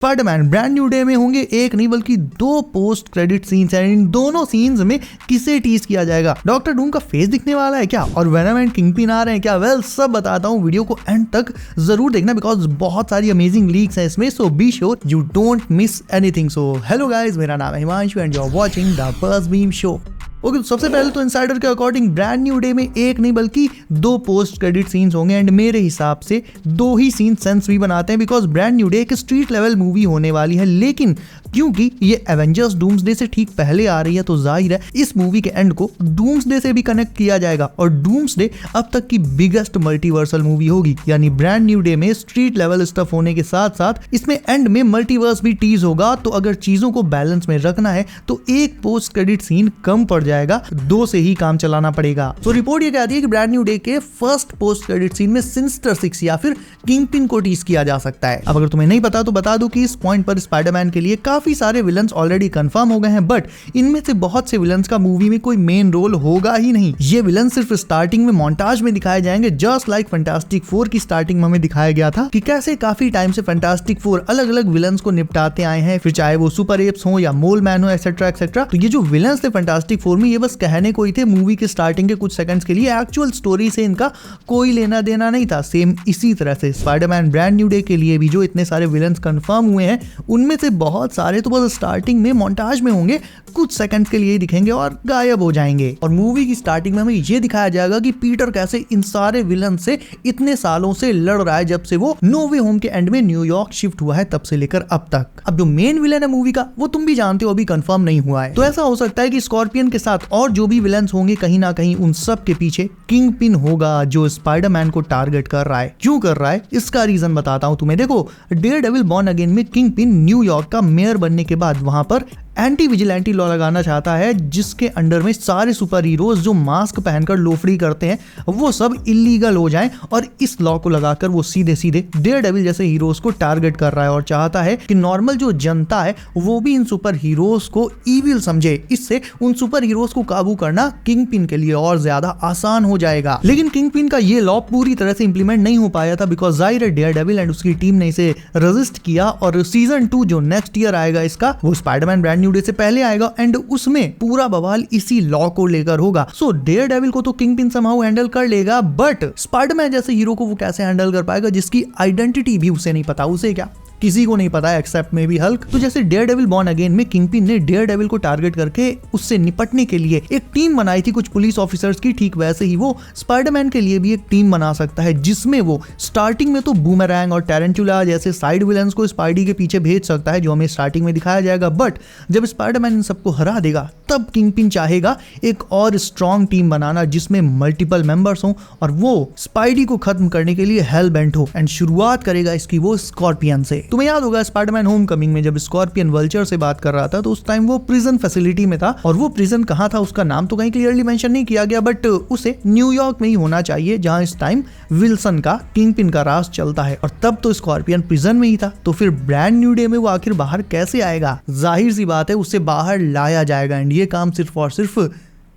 Spiderman brand new day में होंगे एक नहीं बल्कि दो पोस्ट क्रेडिट सीन्स हैं। इन दोनों सीन्स में किसे टीज किया जाएगा? डॉक्टर डूम का फेस दिखने वाला है क्या? और वेनम एंड किंगपिन आ रहे हैं क्या? वेल, सब बताता हूँ, वीडियो को एंड तक जरूर देखना बिकॉज बहुत सारी अमेजिंग लीक्स हैं इसमें, so be sure you don't miss anything. So hello guys, मेरा नाम है Himanshu and you are watching the buzz beam show. Okay, तो सबसे पहले तो इनसाइडर के अकॉर्डिंग ब्रांड न्यू डे में एक नहीं बल्कि दो पोस्ट क्रेडिट सीन्स होंगे एंड मेरे हिसाब से दो ही सीन सेंस भी बनाते हैं बिकॉज ब्रांड न्यू डे एक स्ट्रीट लेवल मूवी होने वाली है, लेकिन क्योंकि ये एवेंजर्स डूम्सडे से ठीक पहले आ रही है तो जाहिर है इस मूवी के एंड को डूम्सडे से भी कनेक्ट किया जाएगा और डूम्सडे अब तक की बिगेस्ट मल्टीवर्सल मूवी होगी। यानी ब्रांड न्यू डे में स्ट्रीट लेवल स्टफ होने के साथ साथ इसमें एंड में मल्टीवर्स भी टीज होगा। तो अगर चीजों को बैलेंस में रखना है तो एक पोस्ट क्रेडिट सीन कम पड़ जाएगा, दो से ही काम चलाना पड़ेगा। तो रिपोर्ट ये कहती है कि ब्रांड न्यू डे के फर्स्ट पोस्ट क्रेडिट सीन में सिनिस्टर 6 या फिर किंगपिन को टीज किया जा सकता है। अब अगर तुम्हें नहीं पता तो बता दूं कि इस पॉइंट पर स्पाइडरमैन के लिए काफी सारे विलन्स ऑलरेडी कंफर्म हो गए हैं, बट इनमें से बहुत से विलन्स का मूवी में कोई मेन रोल होगा ही नहीं। ये विलन सिर्फ स्टार्टिंग में मोन्टाज में दिखाए जाएंगे, जस्ट लाइक फैंटास्टिक 4 की स्टार्टिंग में हमें दिखाया गया था कि कैसे काफी टाइम से फैंटास्टिक 4 अलग अलग विलन्स को निपटाते आए हैं, फिर चाहे वो सुपर एप्स हो या मोल मैन हो एक्सेट्रा एक्सेट्रा। तो ये जो विलन्स थे फैंटास्टिक 4 में, ये बस कहने को ही थे, मूवी के स्टार्टिंग के कुछ सेकंड्स के लिए, एक्चुअल स्टोरी से इनका कोई लेना देना नहीं था। सेम इसी तरह से स्पाइडरमैन ब्रांड न्यू डे के लिए भी जो इतने सारे विलन्स कंफर्म हुए हैं उनमें से बहुत सारे तो बस स्टार्टिंग में मोन्टाज में होंगे, कुछ सेकंड्स के लिए ही दिखेंगे और गायब हो जाएंगे। और मूवी की स्टार्टिंग में हमें ये दिखाया जाएगा कि पीटर कैसे इन सारे विलन से इतने सालों से लड़ रहा है, जब से वो नो वे होम के एंड में न्यूयॉर्क शिफ्ट हुआ है तब से लेकर अब तक। अब जो मेन विलन है मूवी का वो तुम भी जानते हो, अभी कंफर्म नहीं हुआ है। तो ऐसा हो सकता है कि स्कॉर्पियन के साथ और जो भी विलन्स होंगे कहीं ना कहीं उन सब के पीछे किंगपिन होगा जो स्पाइडरमैन को टारगेट कर रहा है। क्यों कर रहा है इसका रीजन बताता हूं तुम्हें। देखो, डेयरडेविल बॉर्न अगेन में किंगपिन न्यूयॉर्क का मेयर बनने के बाद वहां पर एंटी विजिलेंटी लॉ लगाना चाहता है जिसके अंडर में सारे सुपर हीरोज जो मास्क पहनकर लोफड़ी करते हैं वो सब इलीगल हो जाएं, और इस लॉ को लगाकर वो सीधे सीधे डेयरडेविल जैसे हीरोज को टारगेट कर रहा है और चाहता है कि नॉर्मल जो जनता है वो भी इन सुपर हीरोज को इविल समझे। इससे उन सुपर हीरोज को काबू करना किंगपिन के लिए और ज्यादा आसान हो जाएगा। लेकिन किंगपिन का ये लॉ पूरी तरह से इंप्लीमेंट नहीं हो पाया था बिकॉज जाहिर है डेयरडेविल एंड उसकी टीम ने इसे रेजिस्ट किया, और सीजन 2 जो नेक्स्ट ईयर आएगा इसका, वो स्पाइडरमैन ब्रांड न्यू डे से पहले आएगा एंड उसमें पूरा बवाल इसी लॉ को लेकर होगा। सो डेयरडेविल को तो किंगपिन समहाउ हैंडल कर लेगा, बट स्पाइडरमैन जैसे हीरो को वो कैसे हैंडल कर पाएगा जिसकी आइडेंटिटी भी उसे नहीं पता। उसे क्या, किसी को नहीं पता है एक्सेप्ट मे बी हल्क। तो जैसे डेयरडेविल बॉर्न अगेन में किंगपिन ने डेयरडेविल को टारगेट करके उससे निपटने के लिए एक टीम बनाई थी कुछ पुलिस ऑफिसर्स की, ठीक वैसे ही वो स्पाइडरमैन के लिए भी एक टीम बना सकता है जिसमें वो स्टार्टिंग में तो बूमरैंग और टैरेंटुला जैसे साइड विलन्स को स्पाइडी के पीछे भेज सकता है जो हमें स्टार्टिंग में दिखाया जाएगा, बट जब स्पाइडरमैन इन सबको हरा देगा तब किंगपिन चाहेगा एक और स्ट्रॉन्ग टीम बनाना जिसमें मल्टीपल मेंबर्स हों और वो स्पाइडी को खत्म करने के लिए हेल बेंट हो, एंड शुरुआत करेगा इसकी वो स्कॉर्पियन से। तुम्हें याद होगा स्पाइडरमैन होमकमिंग में जब स्कॉर्पियन वल्चर से बात कर रहा था तो उस टाइम वो प्रिजन फैसिलिटी में था, और वो प्रिजन कहाँ था उसका नाम तो कहीं क्लियरली मेंशन नहीं किया गया, बट उसे न्यूयॉर्क में ही होना चाहिए जहां इस टाइम विल्सन का किंगपिन का राज चलता है, और तब तो स्कॉर्पियन प्रिजन में ही था। तो फिर ब्रांड न्यू डे में वो आखिर बाहर कैसे आएगा? जाहिर सी बात है उसे बाहर लाया जाएगा, एंड ये काम सिर्फ और सिर्फ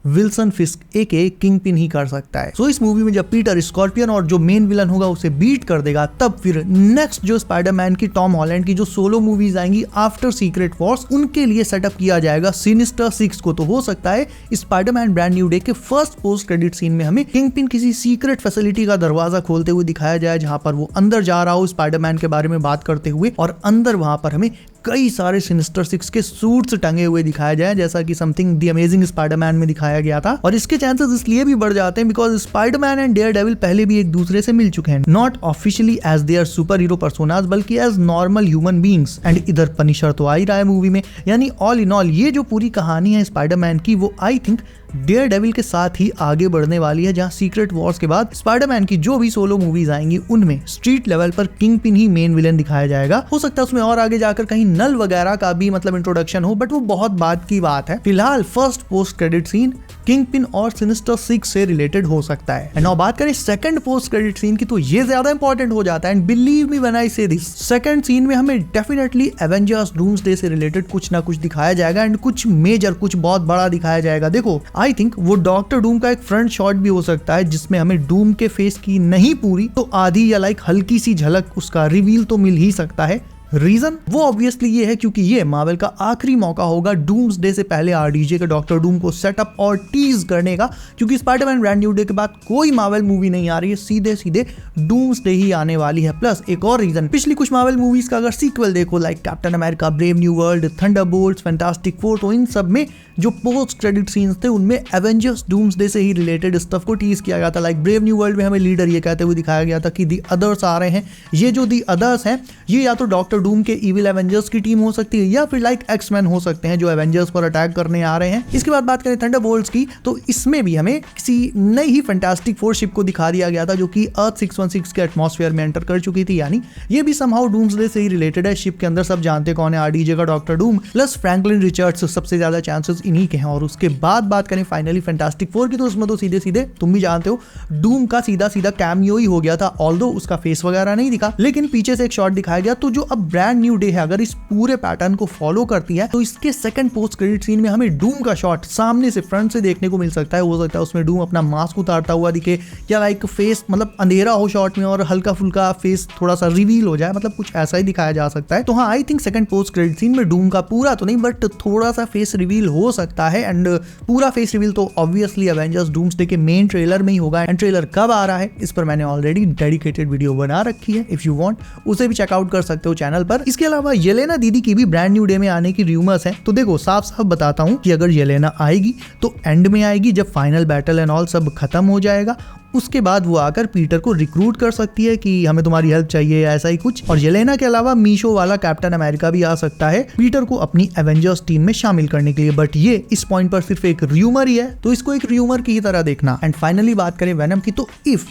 विल्सन फिस्क एके किंगपिन ही कर सकता है। सो इस मूवी में जब पीटर स्कॉर्पियन और जो मेन विलन होगा उसे बीट कर देगा, तब फिर नेक्स्ट जो स्पाइडरमैन की टॉम हॉलैंड की जो सोलो मूवीज आएंगी आफ्टर सीक्रेट वॉर्स, उनके लिए सेटअप किया जाएगा सिनिस्टर 6 को। तो हो सकता है स्पाइडरमैन ब्रांड न्यू डे के फर्स्ट पोस्ट क्रेडिट सीन में हमें किंगपिन किसी सीक्रेट फैसिलिटी का दरवाजा खोलते हुए दिखाया जाए जहां पर वो अंदर जा रहा हो स्पाइडरमैन के बारे में बात करते हुए, और अंदर वहां पर हमें कई सारे सिनिस्टर 6 के सूट्स टंगे हुए दिखाया जाए जैसा कि समथिंग द अमेजिंग स्पाइडरमैन में दिखाया गया था। और इसके चांसेस इसलिए भी बढ़ जाते हैं बिकॉज स्पाइडरमैन एंड डेयरडेविल पहले भी एक दूसरे से मिल चुके हैं, not officially as their super hero personas बल्कि as normal human beings. And इधर पनिशर तो आ ही रहा है मूवी में, यानी ऑल इन ऑल ये जो पूरी कहानी है स्पाइडरमैन की वो आई थिंक डेयरडेविल के साथ ही आगे बढ़ने वाली है, जहां सीक्रेट वॉर्स के बाद स्पाइडरमैन की जो भी सोलो मूवीज आएंगी उनमें स्ट्रीट लेवल पर किंगपिन ही मेन विलन दिखाया जाएगा। हो सकता है उसमें और आगे जाकर कहीं नल वगैरह का भी मतलब इंट्रोडक्शन हो, बट वो बहुत बाद की बात है। फिलहाल first post credit scene Kingpin और सिनिस्टर 6 से रिलेटेड हो सकता है। एंड नाउ बात करें सेकंड पोस्ट क्रेडिट सीन की, तो ये ज्यादा इंपॉर्टेंट हो जाता है। And believe me when I से दिस, सेकंड सीन में हमें डेफिनेटली एवेंजर्स डूम्सडे से रिलेटेड कुछ ना कुछ दिखाया जाएगा एंड कुछ मेजर, कुछ बहुत बड़ा दिखाया जाएगा। देखो, आई थिंक वो डॉक्टर डूम का एक फ्रंट शॉट भी हो सकता है जिसमें हमें डूम के फेस की नहीं पूरी तो आधी या लाइक हल्की सी झलक उसका रिवील तो मिल ही सकता है। रीजन वो ऑब्वियसली ये है क्योंकि ये मार्वल का आखिरी मौका होगा डूम्सडे से पहले आरडीजे के डॉक्टर डूम को सेटअप और टीज करने का, क्योंकि स्पाइडरमैन ब्रांड न्यू डे के बाद कोई मार्वल मूवी नहीं आ रही है, सीधे सीधे डूम्सडे ही आने वाली है। प्लस एक और रीजन, पिछली कुछ मार्वल मूवीज का अगर सीक्वल देखो like captain America, brave new world, Thunderbolts, fantastic four, तो इन सब में जो पोस्ट क्रेडिट सीन्स थे उनमें एवेंजर्स डूम्सडे से ही रिलेटेड स्टफ को टीज किया गया था। लाइक ब्रेव न्यू वर्ल्ड में हमें लीडर ये कहते हुए दिखाया गया था कि दी अदर्स आ रहे हैं। ये जो दी अदर्स हैं ये या तो डॉक्टर डूम के इविल एवेंजर्स की टीम हो सकती है या फिर लाइक एक्समैन हो सकते हैं जो एवेंजर्स पर अटैक करने आ रहे हैं। इसके बाद बात करें थंडरबोल्ट्स की, तो इसमें भी हमें किसी नई ही फैंटास्टिक फोर शिप को दिखा दिया गया था जो कि अर्थ 616 के एटमॉस्फेयर में एंटर कर चुकी थी, यानी ये भी समहाउ डूम्सडे से ही रिलेटेड है। शिप के अंदर सब जानते कौन है, आरडीजे का doctor Doom plus Franklin Richards, सबसे ज्यादा चांसेस इन्हीं के हैं। और उसके बाद बात करें फाइनली फैंटास्टिक फोर की, तो उसमें तो सीधे सीधे तुम भी जानते हो डूम का सीधा सीधा कैमियो ही हो गया था, ऑल्दो उसका फेस वगैरह नहीं दिखा, लेकिन पीछे से एक शॉट दिखाया गया। तो जो अब ब्रांड न्यू डे है अगर इस पूरे पैटर्न को फॉलो करती है तो इसके सेकंड पोस्ट क्रेडिट सीन में हमें डूम का शॉट सामने से फ्रंट से देखने को मिल सकता है। हो सकता है उसमें डूम अपना मास्क उतारता हुआ दिखे या लाइक फेस मतलब अंधेरा हो शॉट में और हल्का फुल्का फेस थोड़ा सा रिवील हो जाए, मतलब कुछ ऐसा ही दिखाया जा सकता है। तो हाँ, I think second post credit scene में डूम का पूरा तो नहीं बट थोड़ा सा फेस रिवील हो सकता है। एंड पूरा फेस रिवील तो ऑब्वियसली एवेंजर्स डूम्सडे के मेन ट्रेलर में ही होगा। एंड ट्रेलर कब आ रहा है इस पर मैंने ऑलरेडी डेडिकेटेड वीडियो बना रखी है, इफ यू वांट उसे भी चेकआउट कर सकते हो चैनल पर। इसके अलावा येलेना दीदी की भी ब्रांड न्यू डे में आने की रूमर्स है। तो देखो साफ साफ बताता हूँ कि अगर येलेना आएगी तो एंड में आएगी, जब फाइनल बैटल एंड ऑल सब खत्म हो जाएगा उसके बाद वो आकर पीटर को रिक्रूट कर सकती है कि हमें तुम्हारी हेल्प चाहिए, ऐसा ही कुछ। और येलेना के अलावा मीशो वाला कैप्टन अमेरिका भी आ सकता है पीटर को अपनी एवेंजर्स टीम में शामिल करने के लिए, बट ये इस पॉइंट पर सिर्फ एक र्यूमर ही है, तो इसको एक र्यूमर की ही तरह देखना। एंड फाइनली बात करें वेनम की, तो if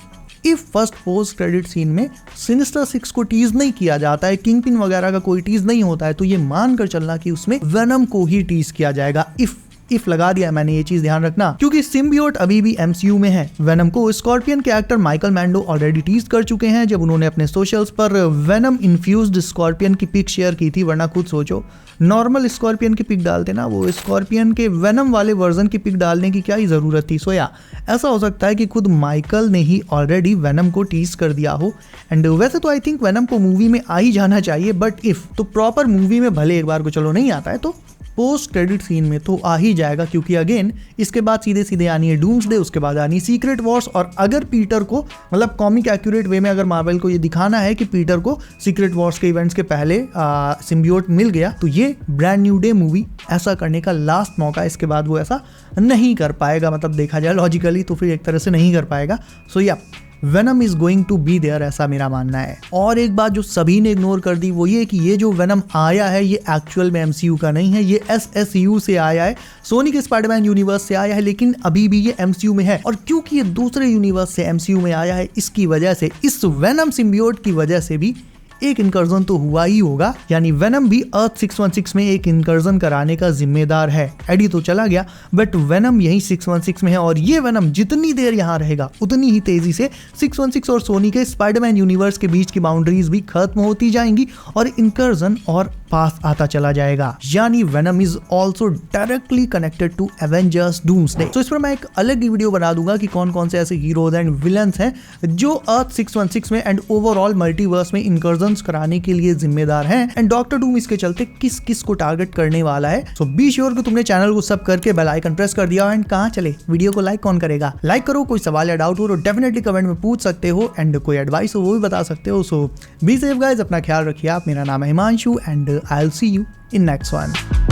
first post credit scene में सिनिस्टर 6 को टीज नहीं किया जाता है, किंगपिन वगैरह का कोई टीज नहीं होता है, तो ये मानकर चलना कि उसमें वेनम को ही टीज किया जाएगा। इफ लगा दिया मैंने, ये चीज ध्यान रखना, क्योंकि सिम्बियोट अभी भी एमसीयू में है। वेनम को स्कॉर्पियन के एक्टर माइकल मैंडो ऑलरेडी टीज कर चुके हैं जब उन्होंने अपने सोशल्स पर वेनम इन्फ्यूज्ड स्कॉर्पियन की पिक शेयर की थी, वरना खुद सोचो नॉर्मल स्कॉर्पियन की पिक डालते ना, वो स्कॉर्पियन के वेनम वाले वर्जन की पिक डालने की क्या ही जरूरत थी। सो या ऐसा हो सकता है कि खुद माइकल ने ही ऑलरेडी वेनम को टीज कर दिया हो। एंड वैसे तो आई थिंक वेनम को मूवी में आ ही जाना चाहिए, बट इफ तो प्रॉपर मूवी में भले एक बार को चलो नहीं आता है तो पोस्ट क्रेडिट सीन में तो आ ही जाएगा, क्योंकि अगेन इसके बाद सीधे सीधे आनी है डूम्सडे, उसके बाद आनी सीक्रेट वॉर्स। और अगर पीटर को मतलब कॉमिक एक्यूरेट वे में अगर मार्वल को ये दिखाना है कि पीटर को सीक्रेट वॉर्स के इवेंट्स के पहले सिम्बियोट मिल गया, तो ये ब्रांड न्यू डे मूवी ऐसा करने का लास्ट मौका, इसके बाद वो ऐसा नहीं कर पाएगा। मतलब देखा जाए लॉजिकली तो फिर एक तरह से नहीं कर पाएगा। सो या Venom is going to be there, ऐसा मेरा मानना है। और एक बात जो सभी ने इग्नोर कर दी वो ये कि ये जो वेनम आया है ये एक्चुअल में एमसीयू का नहीं है, ये एसएसयू से आया है, सोनी के स्पाइडरमैन यूनिवर्स से आया है, लेकिन अभी भी ये एमसीयू में है। और क्योंकि ये दूसरे यूनिवर्स से एमसीयू में आया है, इसकी वजह से इस वेनम सिम्बियोट की वजह से भी एक इनकर्जन तो हुआ ही होगा, यानी वेनम भी अर्थ 616 में एक इनकर्जन कराने का जिम्मेदार है। एडी तो चला गया बट वेनम यही 616 में है, और ये वेनम जितनी देर यहाँ रहेगा उतनी ही तेजी से 616 और सोनी के स्पाइडरमैन यूनिवर्स के बीच की बाउंड्रीज भी खत्म होती जाएंगी और इनकर्जन और पास आता चला जाएगा। यानी Venom is also directly connected to Avengers Doomsday. तो इस पर मैं एक अलग ही वीडियो बना दूंगा कि कौन कौन से ऐसे हीरोज एंड विलन्स हैं जो अर्थ 616 में एंड ओवरऑल मल्टीवर्स में इनकर्जन कराने के लिए जिम्मेदार हैं, एंड डॉक्टर डूम इसके चलते किस किस को टारगेट करने वाला है। सो बी श्योर कि तुमने चैनल को सब करके बेल आइकन प्रेस कर दिया। एंड कहां चले, वीडियो को लाइक कौन करेगा? लाइक करो, कोई सवाल या डाउट हो तो डेफिनेटली कमेंट में पूछ सकते हो, एंड कोई एडवाइस हो वो भी बता सकते हो। सो बी सेफ गाइस, अपना ख्याल रखिए आप। मेरा नाम है Himanshu and I will see you in next one.